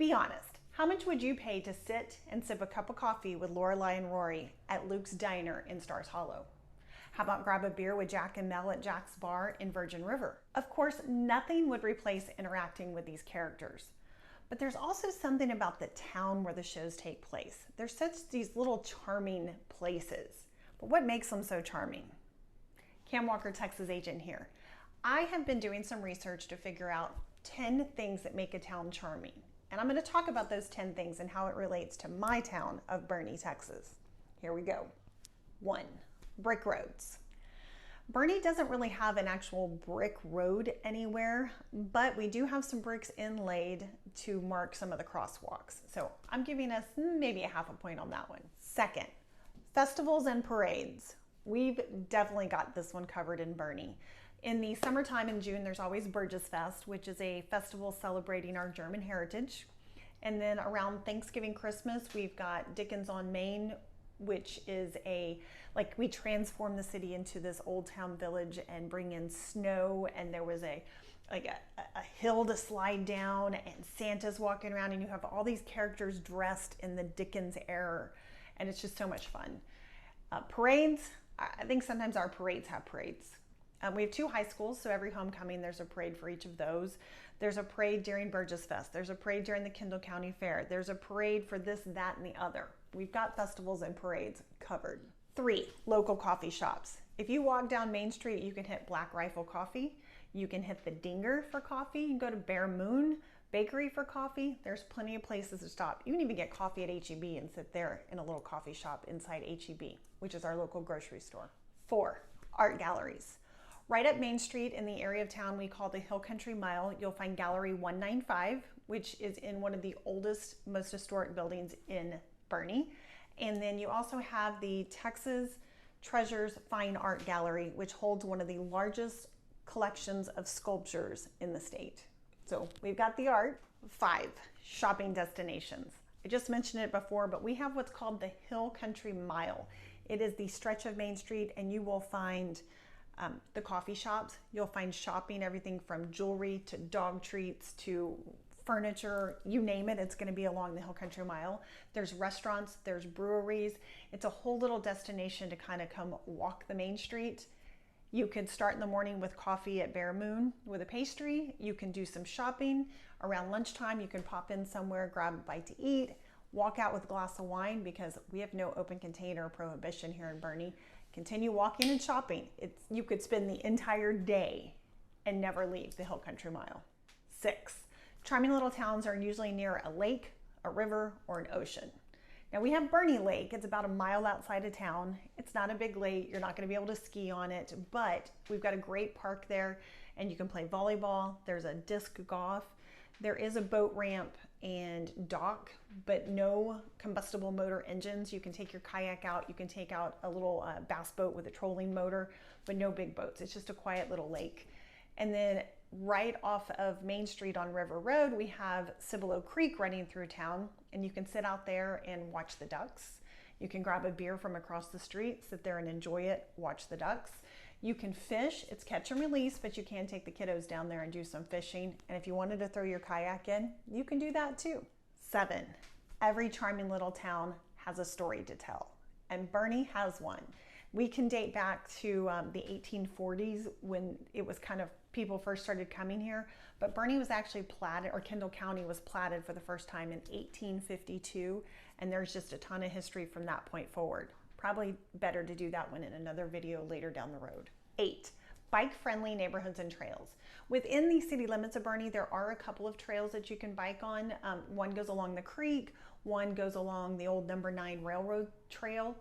Be honest. How much would you pay to sit and sip a cup of coffee with Lorelai and Rory at Luke's Diner in Stars Hollow? How about grab a beer with Jack and Mel at Jack's Bar in Virgin River? Of course, nothing would replace interacting with these characters. But there's also something about the town where the shows take place. They're such these little charming places. But what makes them so charming? Cam Walker, Texas agent here. I have been doing some research to figure out 10 things that make a town charming. And I'm going to talk about those 10 things and how it relates to my town of Boerne, Texas. Here we go. 1. Brick roads. Boerne doesn't really have an actual brick road anywhere, but we do have some bricks inlaid to mark some of the crosswalks. So I'm giving us maybe a half a point on that one. 2nd, festivals and parades. We've definitely got this one covered in Boerne. In the summertime in June, there's always Burgess Fest, which is a festival celebrating our German heritage. And then around Thanksgiving, Christmas, we've got Dickens on Main, which is we transform the city into this old town village and bring in snow, and there was a hill to slide down, and Santa's walking around, and you have all these characters dressed in the Dickens era, and it's just so much fun. Parades, I think sometimes our parades have parades. We have 2 high schools, so every homecoming there's a parade for each of those. There's a parade during Burgess Fest. There's a parade during the Kendall County Fair. There's a parade for this, that, and the other. We've got festivals and parades covered. 3, local coffee shops. If you walk down Main Street, you can hit Black Rifle Coffee. You can hit the Dinger for coffee. You can go to Bear Moon Bakery for coffee. There's plenty of places to stop. You can even get coffee at H-E-B and sit there in a little coffee shop inside H-E-B, which is our local grocery store. 4, art galleries. Right up Main Street in the area of town we call the Hill Country Mile, you'll find Gallery 195, which is in one of the oldest, most historic buildings in Boerne. And then you also have the Texas Treasures Fine Art Gallery, which holds one of the largest collections of sculptures in the state. So we've got the art. 5, shopping destinations. I just mentioned it before, but we have what's called the Hill Country Mile. It is the stretch of Main Street, and you will find the coffee shops. You'll find shopping, everything from jewelry to dog treats to furniture, you name it, it's going to be along the Hill Country Mile. There's restaurants, there's breweries. It's a whole little destination to kind of come walk the Main Street. You can start in the morning with coffee at Bear Moon with a pastry. You can do some shopping. Around lunchtime, you can pop in somewhere, grab a bite to eat, walk out with a glass of wine because we have no open container prohibition here in Boerne. Continue walking and shopping. You could spend the entire day and never leave the Hill Country Mile. 6, charming little towns are usually near a lake, a river, or an ocean. Now we have Boerne Lake. It's about a mile outside of town. It's not a big lake. You're not going to be able to ski on it, but we've got a great park there, and you can play volleyball. There's a disc golf. There is a boat ramp and dock, but no combustible motor engines. You can take your kayak out. You can take out a little bass boat with a trolling motor, but no big boats. It's just a quiet little lake. And then right off of Main Street on River Road, we have Cibolo Creek running through town, and you can sit out there and watch the ducks. You can grab a beer from across the street, sit there and enjoy it, watch the ducks. You can fish, it's catch and release, but you can take the kiddos down there and do some fishing. And if you wanted to throw your kayak in, you can do that too. 7, every charming little town has a story to tell, and Boerne has one. We can date back to the 1840s when it was kind of people first started coming here, but Boerne was actually platted, or Kendall County was platted for the first time in 1852, and there's just a ton of history from that point forward. Probably better to do that one in another video later down the road. 8, bike-friendly neighborhoods and trails. Within the city limits of Boerne, there are a couple of trails that you can bike on. One goes along the creek, one goes along the old number 9 railroad trail.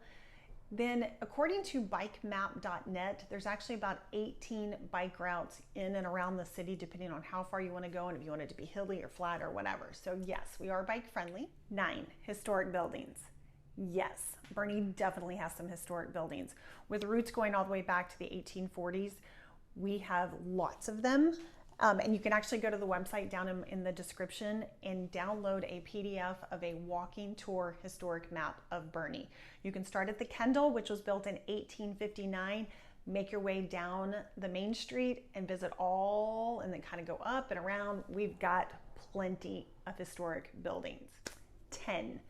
Then according to bikemap.net, there's actually about 18 bike routes in and around the city, depending on how far you want to go and if you want it to be hilly or flat or whatever. So yes, we are bike friendly. 9, historic buildings. Yes, Boerne definitely has some historic buildings. With roots going all the way back to the 1840s, we have lots of them. And you can actually go to the website down in the description and download a PDF of a walking tour historic map of Boerne. You can start at the Kendall, which was built in 1859, make your way down the Main Street and visit all, and then kind of go up and around. We've got plenty of historic buildings. 10,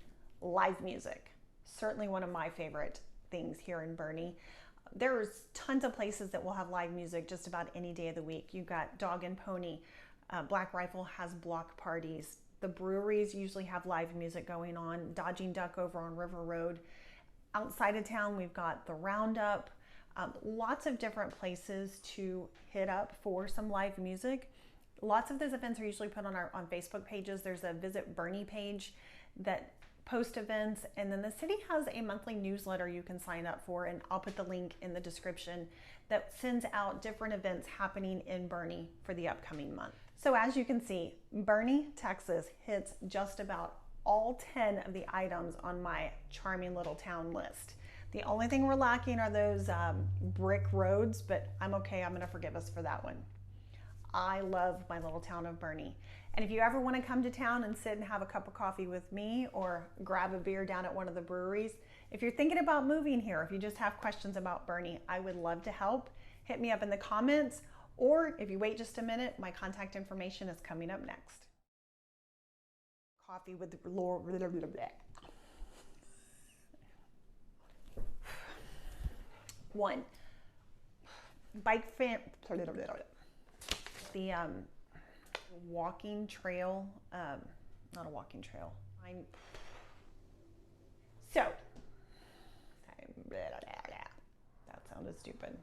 live music. Certainly one of my favorite things here in Boerne. There's tons of places that will have live music just about any day of the week. You've got Dog and Pony. Black Rifle has block parties. The breweries usually have live music going on. Dodging Duck over on River Road. Outside of town, we've got the Roundup. Lots of different places to hit up for some live music. Lots of those events are usually put on Facebook pages. There's a Visit Boerne page that post events, and then the city has a monthly newsletter you can sign up for, and I'll put the link in the description, that sends out different events happening in Boerne for the upcoming month. So as you can see, Boerne, Texas hits just about all 10 of the items on my charming little town list. The only thing we're lacking are those brick roads, but I'm okay. I'm going to forgive us for that one. I love my little town of Boerne. And if you ever want to come to town and sit and have a cup of coffee with me or grab a beer down at one of the breweries, if you're thinking about moving here, if you just have questions about Boerne, I would love to help. Hit me up in the comments, or if you wait just a minute, my contact information is coming up next. Coffee with Laura. One, bike fan. The walking trail, not a walking trail. So, that sounded stupid.